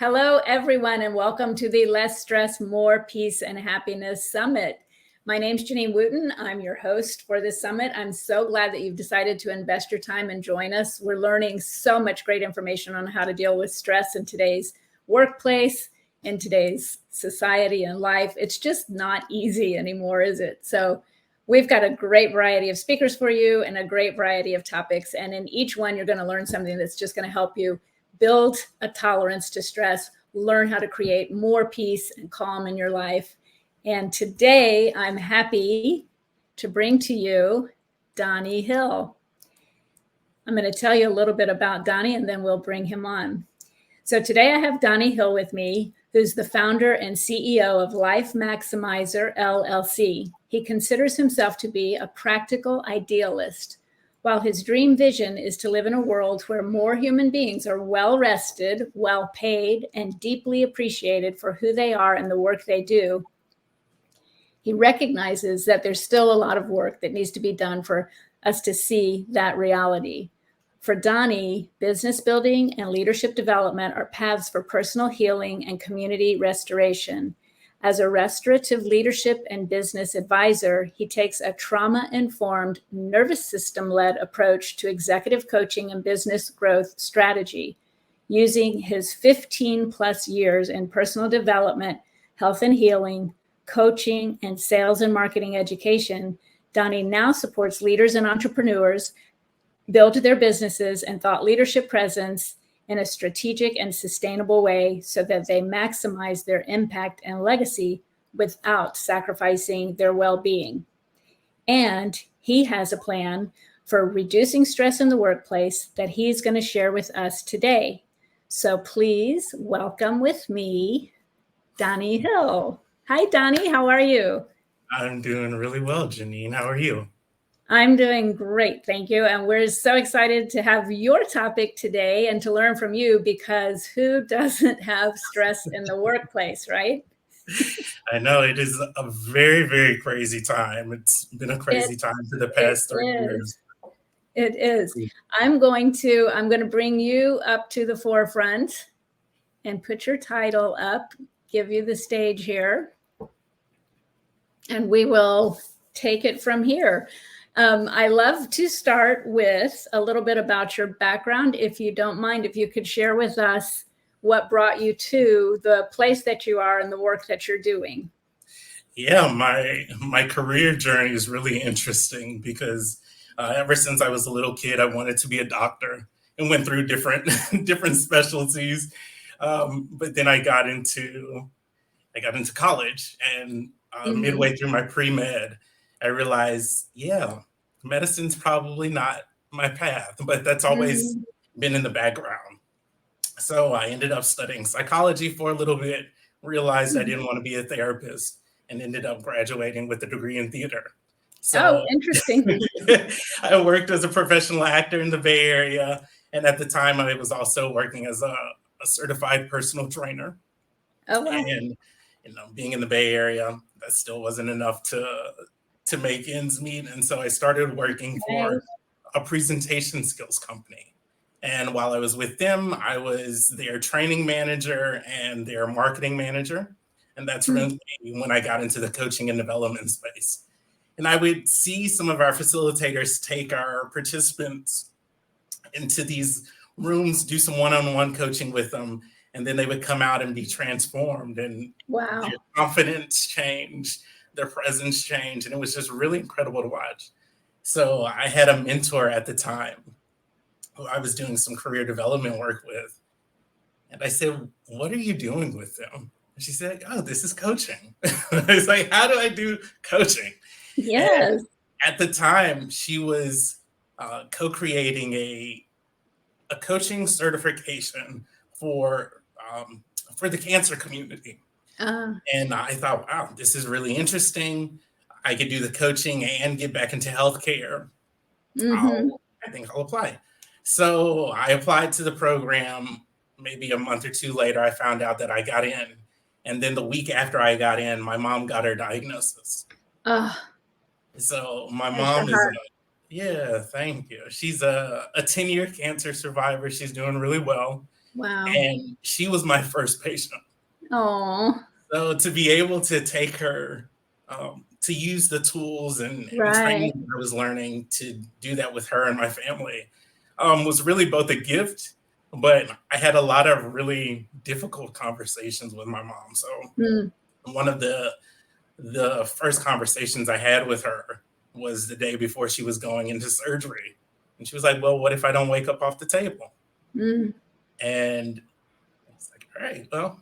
Hello, everyone, and welcome to the Less Stress, More Peace and Happiness Summit. My name's Janine Wooten. I'm your host for this summit. I'm so glad that you've decided to invest your time and join us. We're learning so much great information on how to deal with stress in today's workplace, in today's society and life. It's just not easy anymore, is it? So we've got a great variety of speakers for you and a great variety of topics. And in each one, you're going to learn something that's just going to help you build a tolerance to stress, learn how to create more peace and calm in your life. And today I'm happy to bring to you Donnie Hill. I'm going to tell you a little bit about Donnie and then we'll bring him on. So today I have Donnie Hill with me, who's the founder and CEO of Life Maximizer, LLC. He considers himself to be a practical idealist, while his dream vision is to live in a world where more human beings are well rested, well paid, and deeply appreciated for who they are and the work they do. He recognizes that there's still a lot of work that needs to be done for us to see that reality. For Donnie, business building and leadership development are paths for personal healing and community restoration. As a restorative leadership and business advisor, he takes a trauma-informed, nervous system-led approach to executive coaching and business growth strategy. Using his 15 plus years in personal development, health and healing, coaching, and sales and marketing education, Donnie now supports leaders and entrepreneurs build their businesses and thought leadership presence in a strategic and sustainable way so that they maximize their impact and legacy without sacrificing their well-being. And he has a plan for reducing stress in the workplace that he's going to share with us today. So please welcome with me, Donnie Hill. Hi, Donnie. How are you? I'm doing really well, Janine. How are you? I'm doing great, thank you. And we're so excited to have your topic today and to learn from you, because who doesn't have stress in the workplace, right? I know it is a very, very crazy time. It's been a crazy time for the It past 3 years. is. It is. I'm going to bring you up to the forefront and put your title up, give you the stage here, and we will take it from here. I love to start with a little bit about your background. If you don't mind, if you could share with us what brought you to the place that you are and the work that you're doing. Yeah, my career journey is really interesting because ever since I was a little kid, I wanted to be a doctor and went through different different specialties. But then I got into college, and midway through my pre-med, I realized, yeah, medicine's probably not my path, but that's always Mm-hmm. been in the background. So I ended up studying psychology for a little bit, realized I didn't want to be a therapist, and ended up graduating with a degree in theater. Oh, So interesting. I worked as a professional actor in the Bay Area. And at the time, I was also working as a certified personal trainer. Oh, well. And being in the Bay Area, that still wasn't enough to make ends meet. And so I started working Okay. for a presentation skills company. And while I was with them, I was their training manager and their marketing manager. And that's really when I got into the coaching and development space. And I would see some of our facilitators take our participants into these rooms, do some one-on-one coaching with them, and then they would come out and be transformed, and Wow. their confidence changed, their presence changed, and it was just really incredible to watch. So I had a mentor at the time who I was doing some career development work with, and I said, "What are you doing with them?" And she said, "Oh, this is coaching." It's like, how do I do coaching? And Yes. at the time, she was co-creating a coaching certification for for the cancer community. Uh, And I thought, wow, this is really interesting. I could do the coaching and get back into healthcare. mm-hmm. I think I'll apply. So I applied to the program. Maybe a month or two later, I found out that I got in. And then the week after I got in, my mom got her diagnosis. Oh, So my bless your mom is heart. yeah, thank you. She's a 10-year cancer survivor. She's doing really well. Wow. And she was my first patient. Oh, So to be able to take her, to use the tools and right. training that I was learning to do that with her and my family, was really both a gift, but I had a lot of really difficult conversations with my mom. So Mm. one of the first conversations I had with her was the day before she was going into surgery. And she was like, well, what if I don't wake up off the table? Mm. And I was like, all right, well,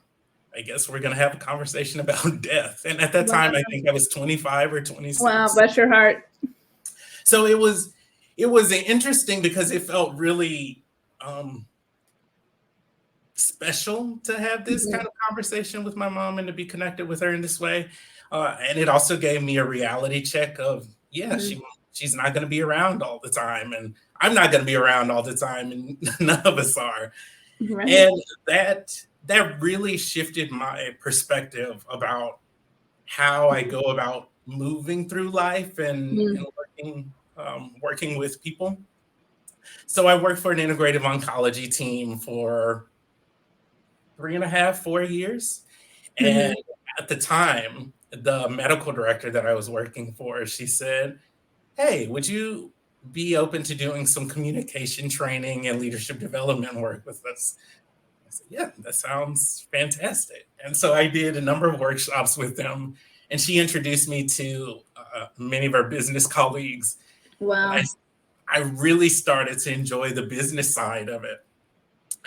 I guess we're going to have a conversation about death. And at that Wow. time, I think I was 25 or Wow. 26. Bless your heart. So it was interesting because it felt really special to have this kind Mhm. of conversation with my mom and to be connected with her in this way. And it also gave me a reality check of, yeah, Mm. she's not going to be around all the time, and I'm not going to be around all the time, and none of us are. Right. And that really shifted my perspective about how I go about moving through life and Mm. working with people. So I worked for an integrative oncology team for 3.5, 4 years. And Mhm. at the time, the medical director that I was working for, she said, hey, would you be open to doing some communication training and leadership development work with us? I said, yeah, that sounds fantastic. And so I did a number of workshops with them, and she introduced me to many of our business colleagues. And Wow. I really started to enjoy the business side of it.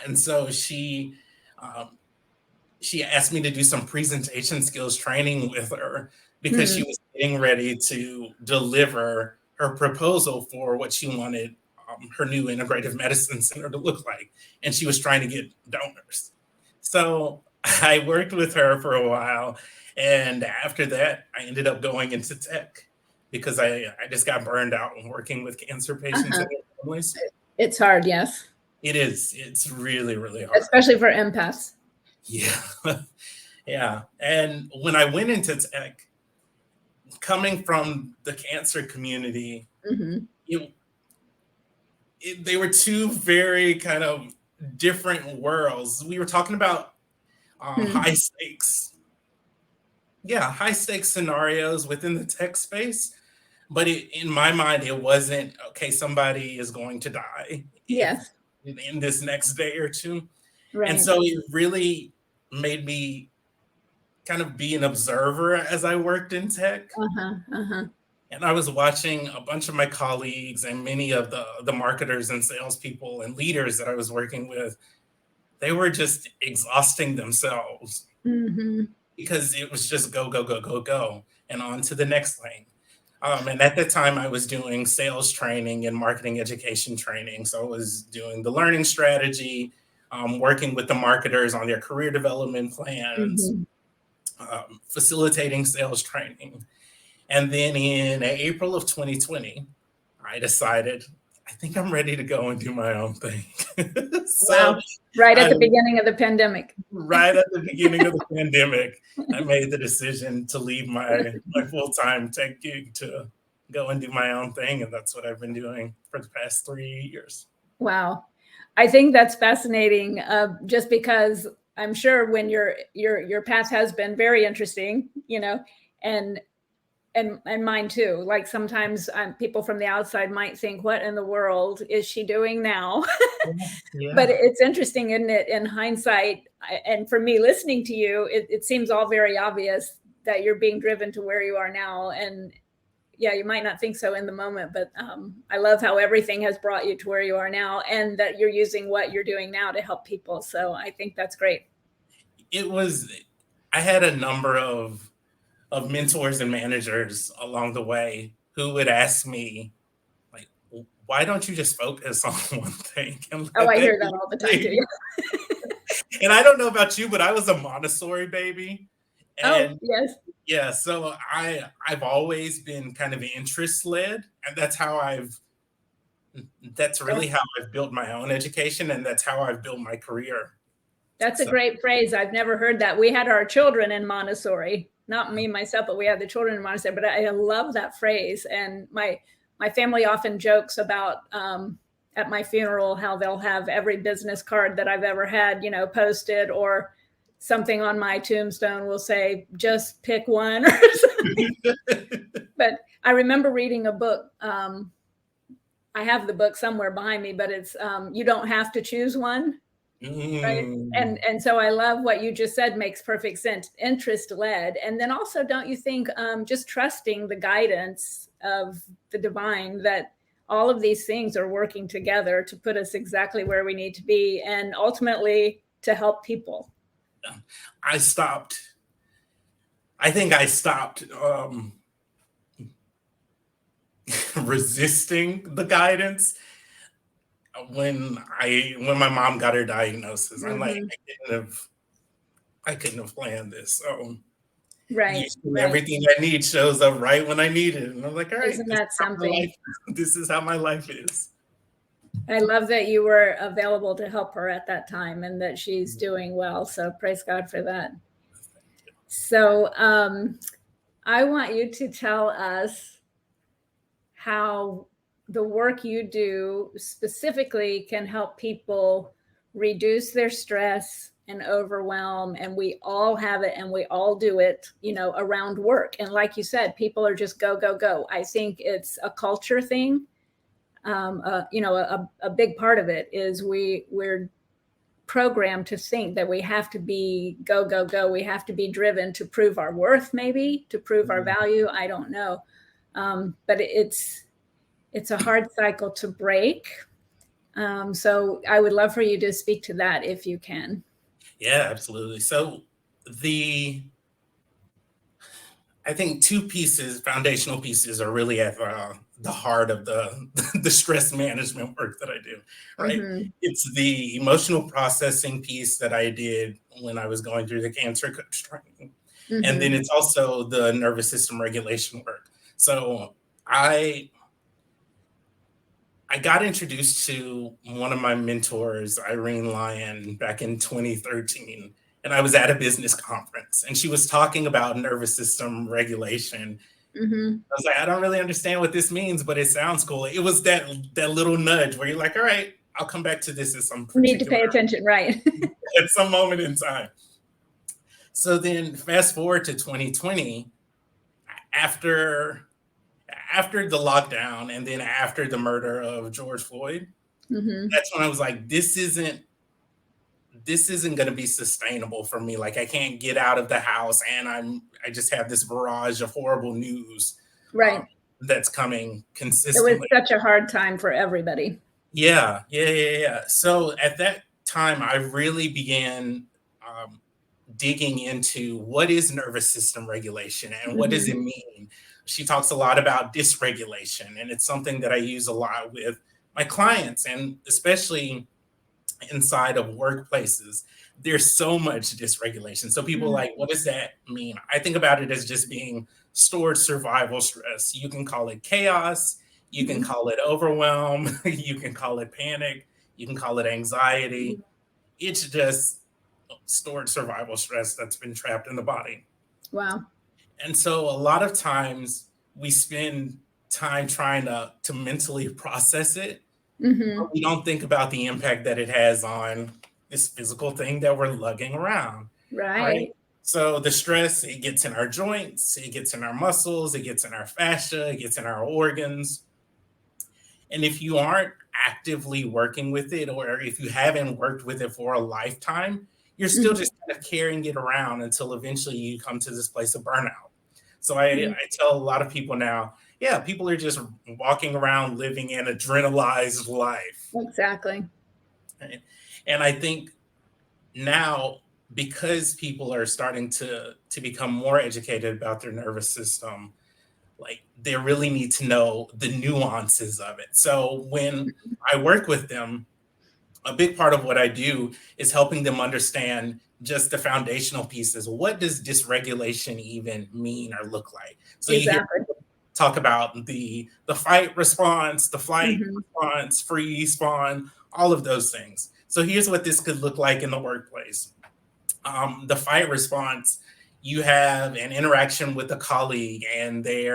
And so um, she asked me to do some presentation skills training with her because she Mm. was getting ready to deliver her proposal for what she wanted her new integrative medicine center to look like. And she was trying to get donors. So I worked with her for a while. And after that, I ended up going into tech because I just got burned out working with cancer patients Uh-huh. and their families. It's hard, yes, It is. It's really, really hard. especially for empaths. Yeah. Yeah. And when I went into tech, coming from the cancer community, Mhm. it, they were two very kind of different worlds. We were talking about Mm. high stakes, yeah, high stakes scenarios within the tech space. But in my mind, it wasn't okay. Somebody is going to die if Yes, in this next day or two, and right. so it really made me kind of be an observer as I worked in tech. Uh-huh. Uh-huh. And I was watching a bunch of my colleagues and many of the marketers and salespeople and leaders that I was working with. They were just exhausting themselves Mhm. because it was just go, go, go, go, go, and on to the next lane. And at that time, I was doing sales training and marketing education training. So I was doing the learning strategy, working with the marketers on their career development plans, Mhm. facilitating sales training. And then in April of 2020, I decided I think I'm ready to go and do my own thing. So Wow. Right at I, the beginning of the pandemic. right at the beginning of the pandemic, I made the decision to leave my full-time tech gig to go and do my own thing. And that's what I've been doing for the past 3 years. Wow. I think that's fascinating, just because I'm sure when your path has been very interesting, and and mine too. Like sometimes people from the outside might think, "What in the world is she doing now?" But Yeah. it's interesting, isn't it? In hindsight, and for me, listening to you, it seems all very obvious that you're being driven to where you are now. And yeah, you might not think so in the moment, but I love how everything has brought you to where you are now, and that you're using what you're doing now to help people. So I think that's great. It was I had a number of mentors and managers along the way who would ask me, like, why don't you just focus on one thing and Oh, let I that hear be that all the your time too. thing? And I don't know about you, but I was a Montessori baby. Oh, And yes. yeah, so I've always been kind of interest led, and that's really how I've built my own education, and that's how I've built my career. That's a So great phrase. I've never heard that. We had our children in Montessori, not me myself, but we had the children in Montessori. But I love that phrase, and my family often jokes about at my funeral, how they'll have every business card that I've ever had, posted, or something on my tombstone will say, just pick one or something. But I remember reading a book. I have the book somewhere behind me, but it's You Don't Have to Choose One. Right. And so I love what you just said, makes perfect sense. Interest led. And then also, don't you think just trusting the guidance of the divine, that all of these things are working together to put us exactly where we need to be and ultimately to help people? I think I stopped resisting the guidance when my mom got her diagnosis. I'm like, I couldn't have planned this. So Right. everything I need shows up right when I need it. And I'm like, all right, Isn't that something? This is how my life is. I love that you were available to help her at that time and that she's doing well. So praise God for that. So I want you to tell us how the work you do specifically can help people reduce their stress and overwhelm. And we all have it and we all do it, around work. And like you said, people are just go, go, go. I think it's a culture thing. A big part of it is we're programmed to think that we have to be go, go, go. We have to be driven to prove our worth, maybe to prove our value. I don't know. But it's a hard cycle to break. So I would love for you to speak to that if you can. Yeah, absolutely. So I think two foundational pieces are really at the heart of the stress management work that I do, right? It's the emotional processing piece that I did when I was going through the cancer coach training. And then it's also the nervous system regulation work. So I got introduced to one of my mentors, Irene Lyon, back in 2013. And I was at a business conference and she was talking about nervous system regulation. I was like, I don't really understand what this means, but it sounds cool. It was that little nudge where you're like, all right, I'll come back to this at some need to pay attention, right? at some moment in time. So then fast forward to 2020, after the lockdown and then after the murder of George Floyd, that's when I was like, this isn't going to be sustainable for me. Like, I can't get out of the house and I just have this barrage of horrible news that's coming consistently. It was such a hard time for everybody. Yeah. So at that time, I really began digging into what is nervous system regulation and what does it mean. She talks a lot about dysregulation, and it's something that I use a lot with my clients, and especially inside of workplaces. There's so much dysregulation. So people are like, what does that mean? I think about it as just being stored survival stress. You can call it chaos, you can call it overwhelm, you can call it panic, you can call it anxiety. It's just stored survival stress that's been trapped in the body. Wow. And so a lot of times we spend time trying to mentally process it. But we don't think about the impact that it has on this physical thing that we're lugging around. Right. So the stress, it gets in our joints, it gets in our muscles, it gets in our fascia, it gets in our organs. And if you aren't actively working with it, or if you haven't worked with it for a lifetime, you're still just kind of carrying it around until eventually you come to this place of burnout. So I tell a lot of people now, yeah, people are just walking around living an adrenalized life. Exactly. And I think now, because people are starting to become more educated about their nervous system, like, they really need to know the nuances of it. So when I work with them, a big part of what I do is helping them understand just the foundational pieces. What does dysregulation even mean or look like? So you hear talk about the fight response, the flight response, freeze, spawn, all of those things. So here's what this could look like in the workplace. The fight response, you have an interaction with a colleague and they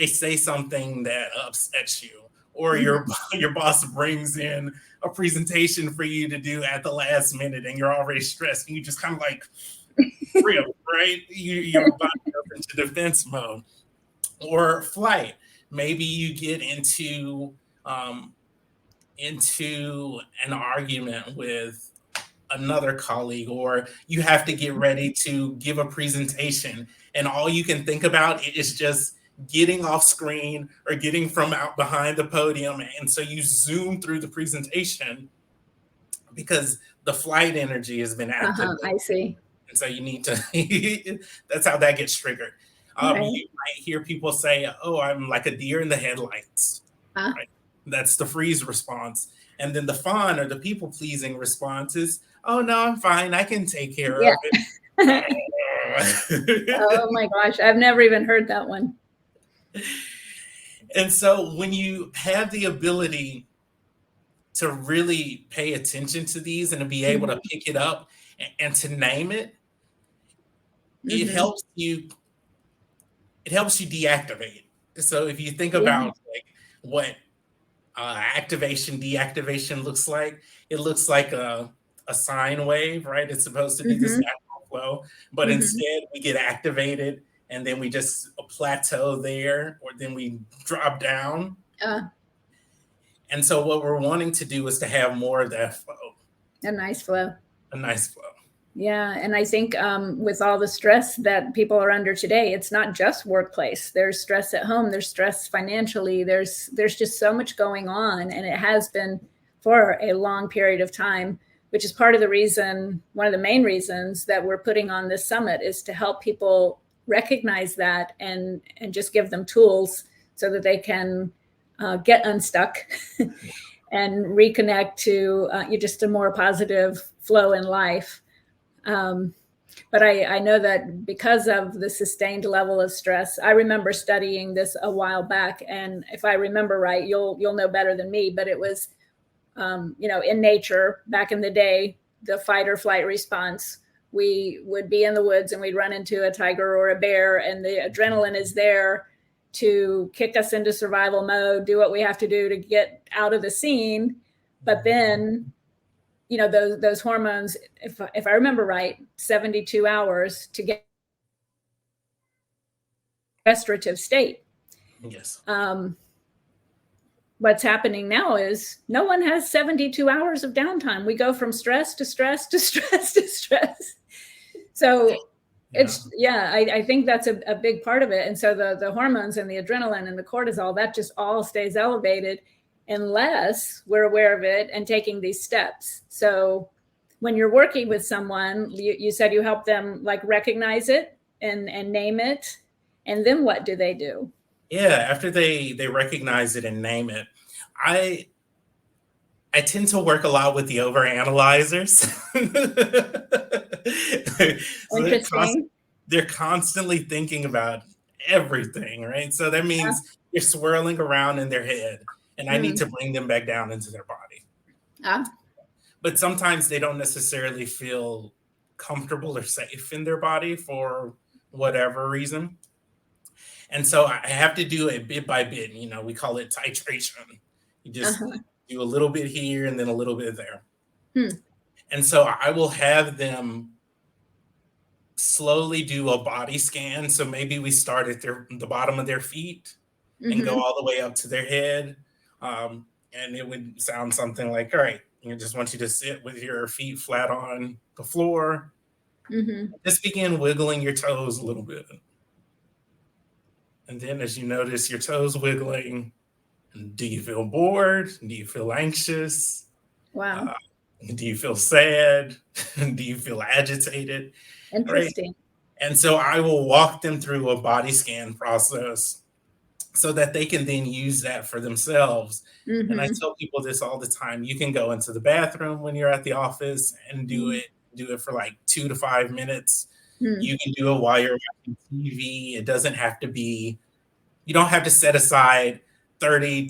say something that upsets you, or your boss brings in a presentation for you to do at the last minute and you're already stressed and you just kind of like real, right? Your body goes into defense mode. Or flight. Maybe you get into an argument with another colleague, or you have to get ready to give a presentation, and all you can think about is just getting off screen or getting from out behind the podium. And so you zoom through the presentation because the flight energy has been activated. I see. And so you need to, that's how that gets triggered. Right. You might hear people say, oh, I'm like a deer in the headlights. Right? That's the freeze response. And then the fun or the people pleasing response is, oh, no, I'm fine. I can take care of it. Oh my gosh. I've never even heard that one. And so when you have the ability to really pay attention to these and to be able to pick it up and to name it, it helps you deactivate. So if you think about like what activation, deactivation looks like, it looks like a sine wave, right? It's supposed to be this natural flow, but instead we get activated and then we just plateau there, or then we drop down. And so what we're wanting to do is to have more of that flow. A nice flow. A nice flow. Yeah. And I think with all the stress that people are under today, it's not just workplace. There's stress at home. There's stress financially. There's just so much going on. And it has been for a long period of time, which is part of the reason, one of the main reasons that we're putting on this summit is to help people recognize that and just give them tools so that they can get unstuck and reconnect to just a more positive flow in life. But I know that because of the sustained level of stress, I remember studying this a while back, and if I remember right, you'll know better than me, but it was, in nature back in the day, the fight or flight response, we would be in the woods and we'd run into a tiger or a bear, and the adrenaline is there to kick us into survival mode, do what we have to do to get out of the scene. But then, those hormones, if I remember right, 72 hours to get restorative state. Yes. What's happening now is no one has 72 hours of downtime. We go from stress to stress to stress to stress. So I think that's a big part of it. And so the hormones and the adrenaline and the cortisol, that just all stays elevated unless we're aware of it and taking these steps. So when you're working with someone, you said you help them like recognize it and name it. And then what do they do? Yeah, after they recognize it and name it, I tend to work a lot with the overanalyzers. Interesting. They're constantly thinking about everything, right? So that means you're swirling around in their head, and I need to bring them back down into their body. But sometimes they don't necessarily feel comfortable or safe in their body for whatever reason. And so I have to do it bit by bit. We call it titration. You just do a little bit here and then a little bit there. And so I will have them slowly do a body scan. So maybe we start at the bottom of their feet and go all the way up to their head. And it would sound something like, all right, I just want you to sit with your feet flat on the floor. Just begin wiggling your toes a little bit. And then as you notice your toes wiggling, do you feel bored? Do you feel anxious? Wow. Do you feel sad? Do you feel agitated? Interesting. Right? And so I will walk them through a body scan process so that they can then use that for themselves. And I tell people this all the time. You can go into the bathroom when you're at the office and do it for like 2 to 5 minutes. You can do it while you're watching TV. It doesn't have to be, you don't have to set aside 30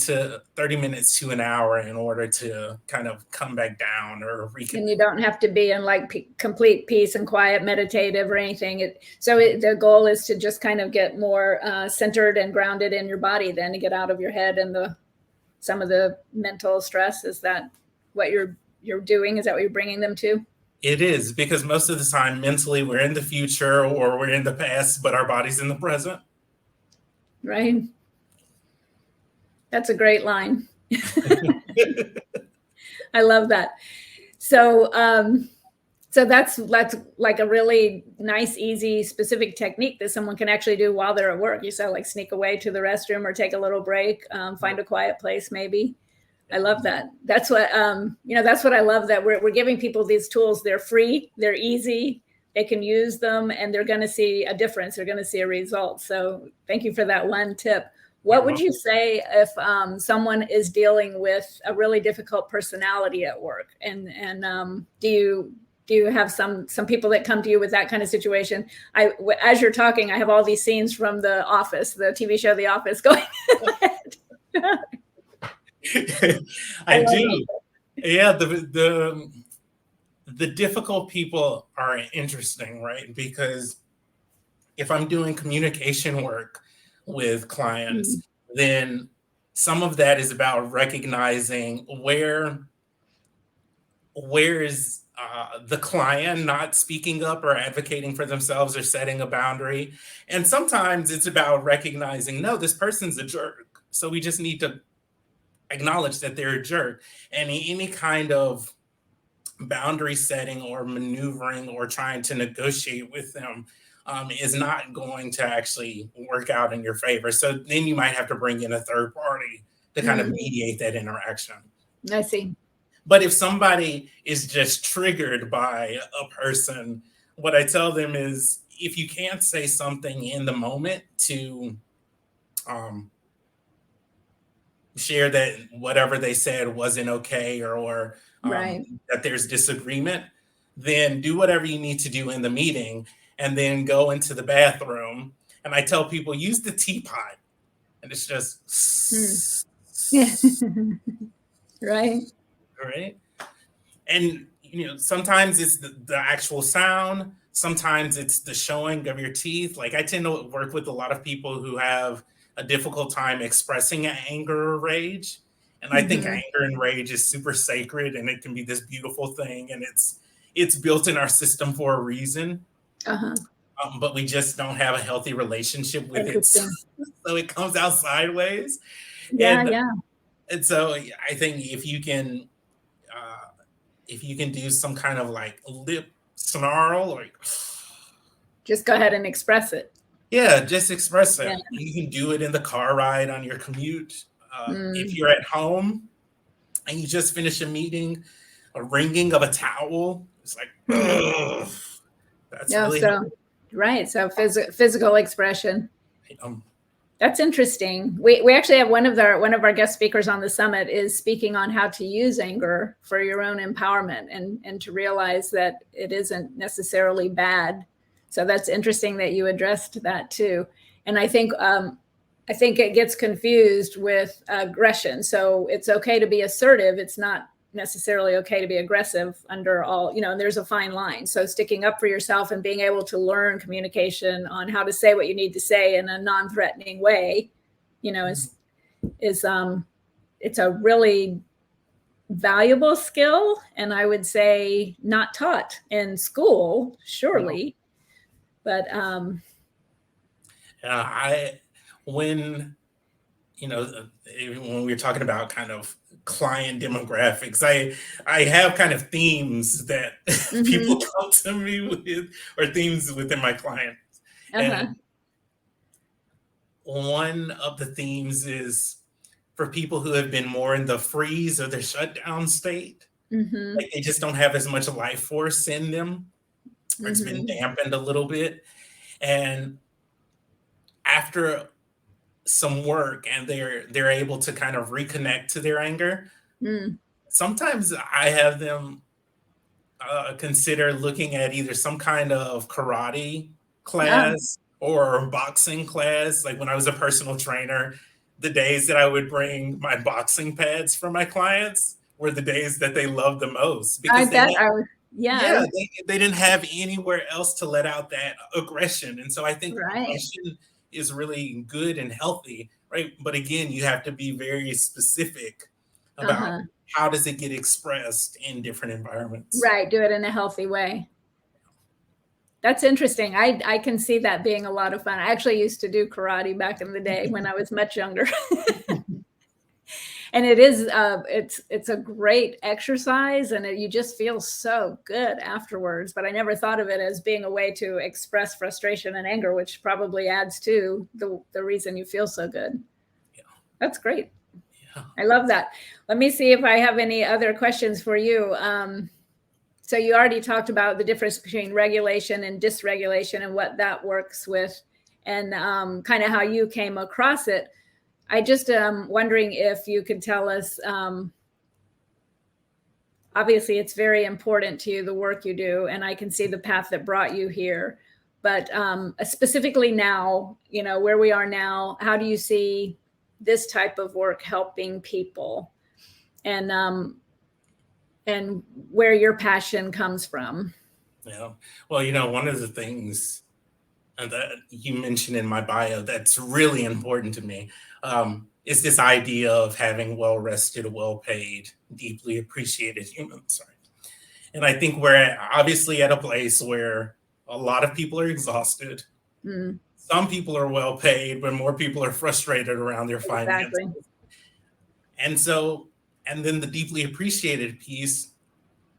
minutes to an hour in order to kind of come back down or reconnect. And you don't have to be in like complete peace and quiet, meditative or anything. The goal is to just kind of get more centered and grounded in your body, then to get out of your head and the some of the mental stress? Is that what you're doing? Is that what you're bringing them to? It is, because most of the time mentally we're in the future or we're in the past, but our body's in the present. Right. That's a great line. I love that. So, so that's like a really nice, easy, specific technique that someone can actually do while they're at work. You said, like, sneak away to the restroom or take a little break, find a quiet place, maybe. I love that. That's what, that's what I love, that we're giving people these tools. They're free, they're easy, they can use them, and they're going to see a difference. They're going to see a result. So thank you for that one tip. What would you say if someone is dealing with a really difficult personality at work? And do you have some people that come to you with that kind of situation? As you're talking, I have all these scenes from The Office, the TV show The Office, going. I do. Yeah, the difficult people are interesting, right? Because if I'm doing communication work with clients, then some of that is about recognizing where is the client not speaking up or advocating for themselves or setting a boundary. And sometimes it's about recognizing, no, this person's a jerk. So we just need to acknowledge that they're a jerk. And any kind of boundary setting or maneuvering or trying to negotiate with them is not going to actually work out in your favor. So then you might have to bring in a third party to kind of mediate that interaction. I see. But if somebody is just triggered by a person, what I tell them is, if you can't say something in the moment to share that whatever they said wasn't okay, or right, that there's disagreement, then do whatever you need to do in the meeting and then go into the bathroom. And I tell people, use the teapot, and it's just right. Right. And sometimes it's the actual sound, sometimes it's the showing of your teeth. Like, I tend to work with a lot of people who have a difficult time expressing anger or rage. And I think anger and rage is super sacred, and it can be this beautiful thing, and it's built in our system for a reason. But we just don't have a healthy relationship with it. So it comes out sideways. And so I think if you can do some kind of like lip snarl, like, just go ahead and express it. Yeah, just express it. Yeah. You can do it in the car ride on your commute. If you're at home and you just finish a meeting, a wringing of a towel, it's like, that's really hard. Right. So physical expression. That's interesting. We actually have one of our guest speakers on the summit is speaking on how to use anger for your own empowerment and to realize that it isn't necessarily bad. So that's interesting that you addressed that too. And I think it gets confused with aggression. So it's okay to be assertive. It's not necessarily okay to be aggressive under all, and there's a fine line. So sticking up for yourself and being able to learn communication on how to say what you need to say in a non-threatening way, is it's a really valuable skill. And I would say not taught in school, surely. But when we're talking about kind of client demographics, I have kind of themes that people come to me with, or themes within my clients. And one of the themes is for people who have been more in the freeze or the shutdown state, like they just don't have as much life force in them. It's been dampened a little bit. And after some work and they're able to kind of reconnect to their anger, sometimes I have them consider looking at either some kind of karate class or boxing class. Like when I was a personal trainer, the days that I would bring my boxing pads for my clients were the days that they loved the most, because they didn't have anywhere else to let out that aggression. And so I think aggression is really good and healthy right? But again, you have to be very specific about how does it get expressed in different environments. Right. Do it in a healthy way. That's interesting. I can see that being a lot of fun. I actually used to do karate back in the day when I was much younger. And it is it's a great exercise, and you just feel so good afterwards. But I never thought of it as being a way to express frustration and anger, which probably adds to the reason you feel so good. Yeah. That's great. Yeah. I love that. Let me see if I have any other questions for you. So you already talked about the difference between regulation and dysregulation and what that works with, and kind of how you came across it. I just am wondering if you could tell us, obviously it's very important to you, the work you do, and I can see the path that brought you here. But specifically now, where we are now, how do you see this type of work helping people, and where your passion comes from? Yeah. Well, one of the things that you mentioned in my bio that's really important to me is this idea of having well-rested, well-paid, deeply appreciated humans. Right? And I think we're obviously at a place where a lot of people are exhausted. Some people are well-paid, but more people are frustrated around their finances. And then the deeply appreciated piece,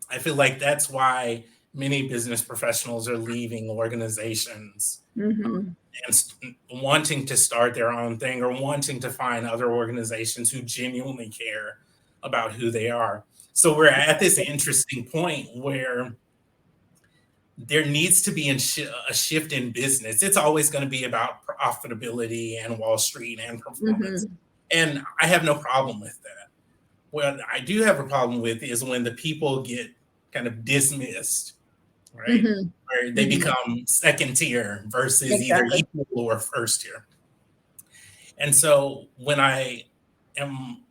I feel like that's why many business professionals are leaving organizations and wanting to start their own thing, or wanting to find other organizations who genuinely care about who they are. So we're at this interesting point where there needs to be a shift in business. It's always going to be about profitability and Wall Street and performance. And I have no problem with that. What I do have a problem with is when the people get kind of dismissed, right? Where they become second tier versus either equal or first tier. And so when I am,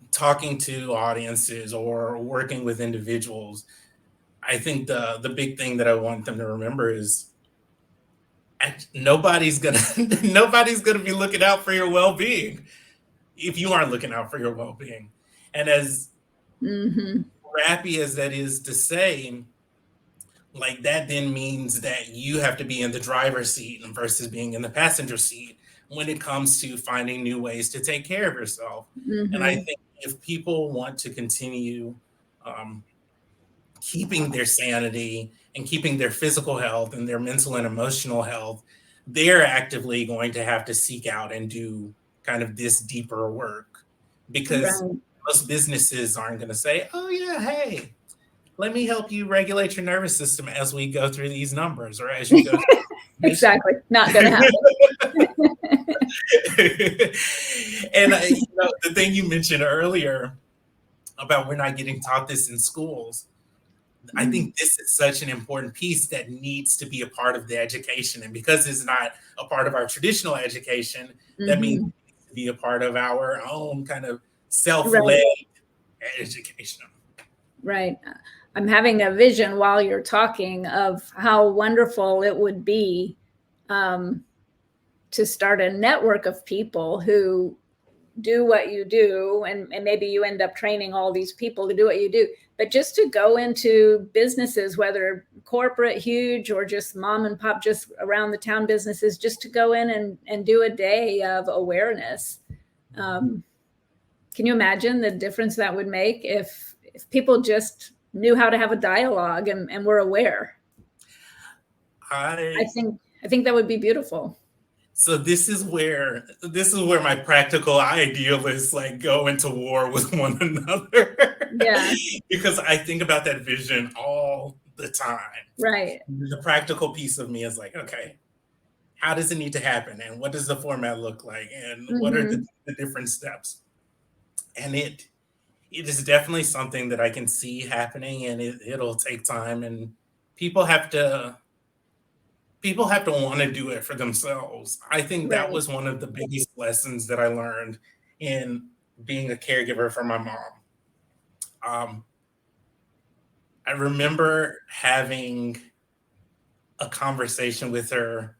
talking to audiences or working with individuals, I think the big thing that I want them to remember is nobody's gonna be looking out for your well-being if you aren't looking out for your well-being. And as crappy as that is to say, like, that then means that you have to be in the driver's seat versus being in the passenger seat when it comes to finding new ways to take care of yourself. And I think if people want to continue keeping their sanity and keeping their physical health and their mental and emotional health, they're actively going to have to seek out and do kind of this deeper work, because most businesses aren't going to say, oh yeah, hey, let me help you regulate your nervous system as we go through these numbers, or as you go through exactly. Not going to happen. And the thing you mentioned earlier about we're not getting taught this in schools, I think this is such an important piece that needs to be a part of the education. And because it's not a part of our traditional education, that means it needs to be a part of our own kind of self-led education. Right. I'm having a vision while you're talking of how wonderful it would be to start a network of people who do what you do, and maybe you end up training all these people to do what you do, but just to go into businesses, whether corporate, huge, or just mom and pop, just around the town businesses, just to go in and do a day of awareness. Can you imagine the difference that would make if people just knew how to have a dialogue and were aware? I think that would be beautiful. So this is where my practical idealists like go into war with one another. Yeah. Because I think about that vision all the time. Right. The practical piece of me is like, okay, how does it need to happen? And what does the format look like? And what are the different steps? And it is definitely something that I can see happening, and it'll take time, and people have to want to do it for themselves. I think that was one of the biggest lessons that I learned in being a caregiver for my mom. I remember having a conversation with her.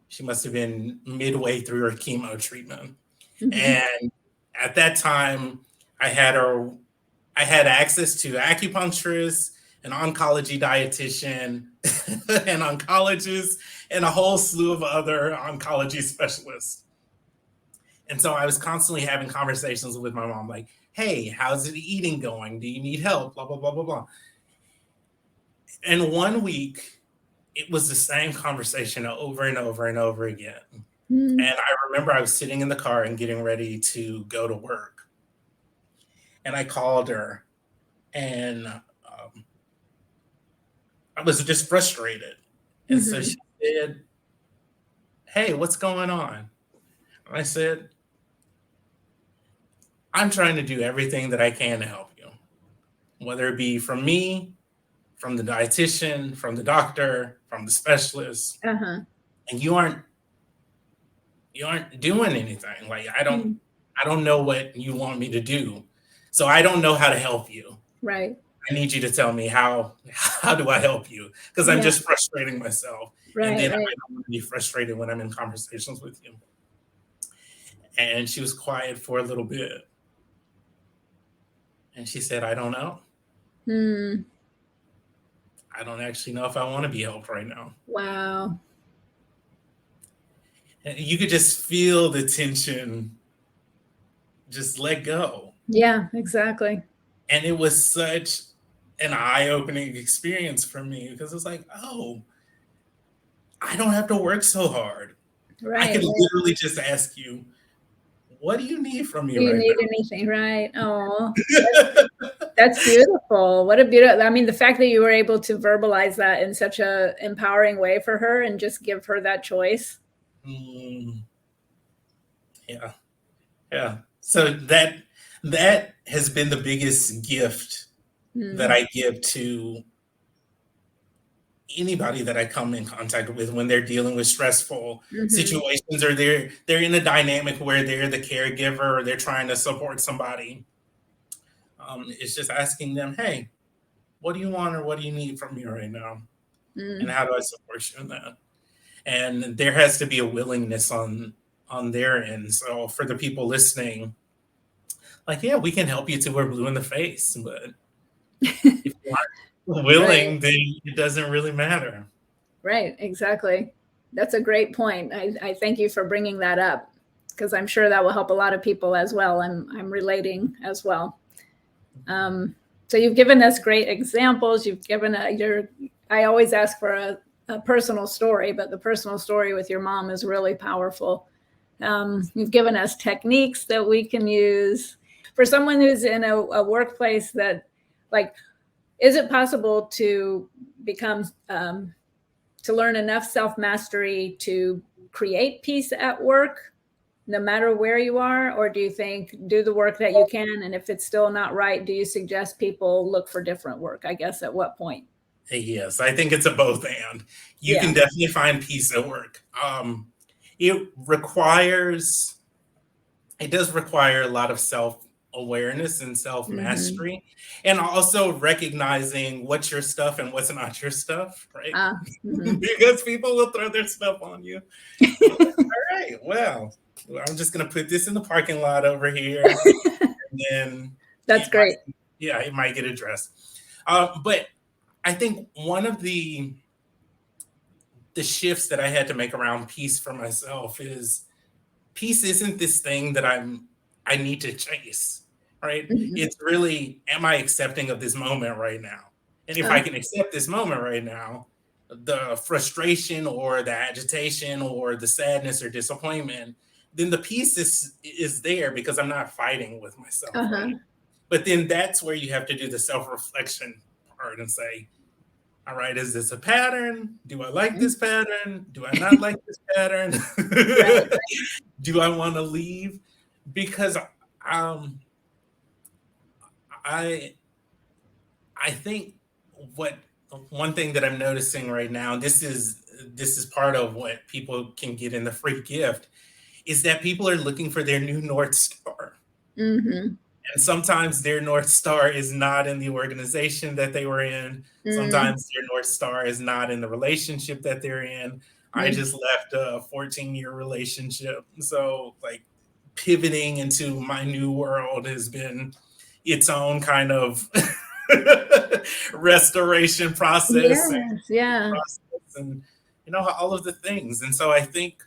She must have been midway through her chemo treatment. And at that time, I had access to acupuncturists, an oncology dietitian, an oncologist, and a whole slew of other oncology specialists. And so I was constantly having conversations with my mom, like, hey, how's the eating going? Do you need help? Blah, blah, blah, blah, blah. And one week, it was the same conversation over and over and over again. And I remember I was sitting in the car and getting ready to go to work. And I called her, and I was just frustrated. And so she said, hey, what's going on? And I said, I'm trying to do everything that I can to help you, whether it be from me, from the dietitian, from the doctor, from the specialist. And you aren't doing anything. Like, I don't know what you want me to do. So I don't know how to help you. Right. I need you to tell me how do I help you? Because I'm just frustrating myself. And then I don't want to be frustrated when I'm in conversations with you. And she was quiet for a little bit. And she said, I don't know. I don't actually know if I want to be helped right now. Wow. And you could just feel the tension just let go. Yeah, exactly. And it was such an eye-opening experience for me, because it's like, oh, I don't have to work so hard. Right. I could literally just ask you, what do you need from me right now? Do you need anything? Right. Oh, that's beautiful. What a beautiful, I mean, the fact that you were able to verbalize that in such a empowering way for her and just give her that choice. Yeah. Yeah. So that has been the biggest gift that I give to anybody that I come in contact with when they're dealing with stressful situations, or they're in a dynamic where they're the caregiver or they're trying to support somebody. It's just asking them, hey, what do you want or what do you need from me right now? And how do I support you in that? And there has to be a willingness on their end. So for the people listening, like, yeah, we can help you till we're blue in the face, but if you aren't willing, then it doesn't really matter. Right, exactly. That's a great point. I thank you for bringing that up, because I'm sure that will help a lot of people as well. I'm relating as well. So you've given us great examples. You've given I always ask for a personal story, but the personal story with your mom is really powerful. You've given us techniques that we can use for someone who's in a workplace that, like, is it possible to become, to learn enough self-mastery to create peace at work, no matter where you are? Or do you think do the work that you can, and if it's still not right, do you suggest people look for different work? I guess at what point? Yes, I think it's a both and. You can definitely find peace at work. It does require a lot of self-awareness and self-mastery, and also recognizing what's your stuff and what's not your stuff, right? Because people will throw their stuff on you. All right, well, I'm just going to put this in the parking lot over here. And then that's great. It might get addressed. But I think one of the shifts that I had to make around peace for myself is peace isn't this thing that I need to chase, right? It's really, am I accepting of this moment right now? And if I can accept this moment right now, the frustration or the agitation or the sadness or disappointment, then the peace is there because I'm not fighting with myself. Right? But then that's where you have to do the self-reflection part and say, all right, is this a pattern? Do I like this pattern? Do I not like this pattern? Do I want to leave? Because I think one thing that I'm noticing right now, this is part of what people can get in the free gift, is that people are looking for their new North Star. And sometimes their North Star is not in the organization that they were in. Sometimes their North Star is not in the relationship that they're in. I just left a 14-year relationship. So, like, pivoting into my new world has been its own kind of restoration process, Yes, yeah, and all of the things. And so I think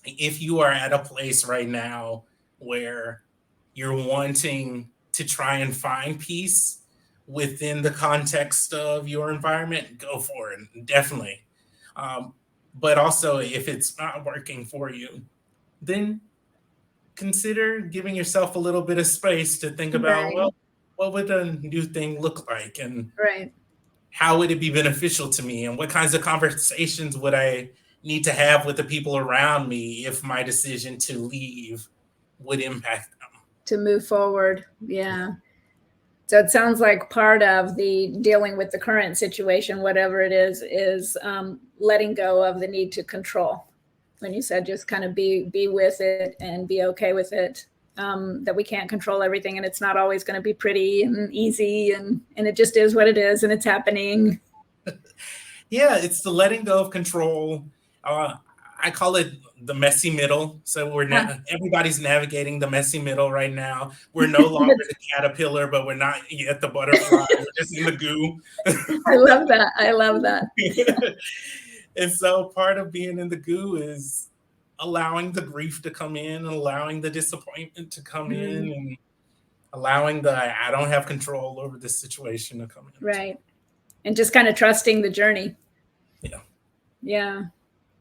if you are at a place right now where you're wanting to try and find peace within the context of your environment, go for it, definitely. Um, but also, if it's not working for you, then consider giving yourself a little bit of space to think about, right, well, what would a new thing look like? And right. how would it be beneficial to me? And what kinds of conversations would I need to have with the people around me if my decision to leave would impact them? To move forward. Yeah. So it sounds like part of the dealing with the current situation, whatever it is letting go of the need to control. When you said just kind of be with it and be okay with it, that we can't control everything and it's not always going to be pretty and easy, and it just is what it is and it's happening. Yeah, it's the letting go of control. Uh, I call it the messy middle. So everybody's navigating the messy middle right now. We're no longer the caterpillar, but we're not yet the butterfly. We're just in the goo. I love that. I love that. And so part of being in the goo is allowing the grief to come in, and allowing the disappointment to come in, and allowing the I don't have control over this situation to come in. Right. And just kind of trusting the journey. Yeah. Yeah.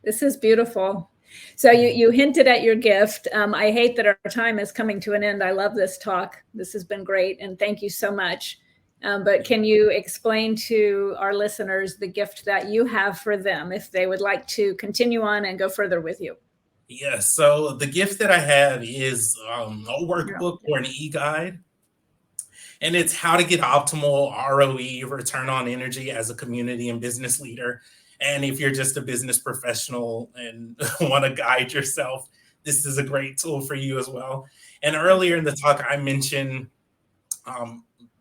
This is beautiful. So you hinted at your gift. I hate that our time is coming to an end. I love this talk. This has been great. And thank you so much. But can you explain to our listeners the gift that you have for them if they would like to continue on and go further with you? Yes. So the gift that I have is a workbook or an e-guide. And it's how to get optimal ROE, return on energy, as a community and business leader. And if you're just a business professional and want to guide yourself, this is a great tool for you as well. And earlier in the talk, I mentioned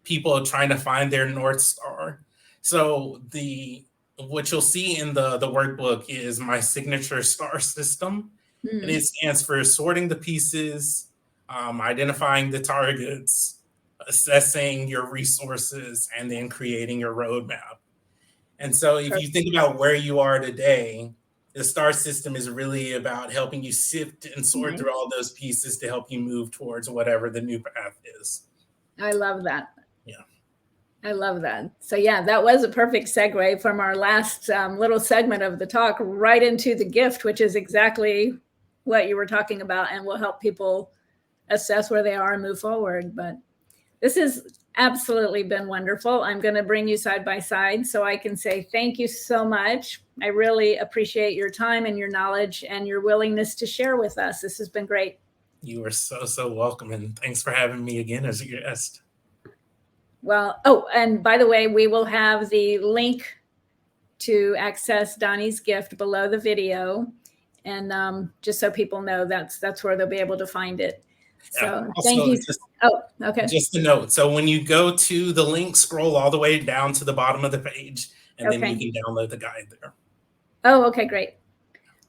people trying to find their North Star. So what you'll see in the workbook is my signature star system. And it stands for sorting the pieces, identifying the targets, assessing your resources, and then creating your roadmap. And so if you think about where you are today, the STAR system is really about helping you sift and sort through all those pieces to help you move towards whatever the new path is. I love that. Yeah. I love that. So yeah, that was a perfect segue from our last little segment of the talk right into the gift, which is exactly what you were talking about and will help people assess where they are and move forward. But this has absolutely been wonderful. I'm going to bring you side by side so I can say thank you so much. I really appreciate your time and your knowledge and your willingness to share with us. This has been great. You are so welcome. And thanks for having me again as a guest. Well, oh, and by the way, we will have the link to access Donnie's gift below the video. And just so people know, that's where they'll be able to find it. So thank you. Okay. Just a note. So when you go to the link, scroll all the way down to the bottom of the page, and then you can download the guide there. Oh, okay, great.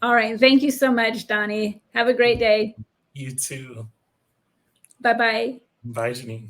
All right. Thank you so much, Donnie. Have a great day. You too. Bye-bye. Bye, Janine.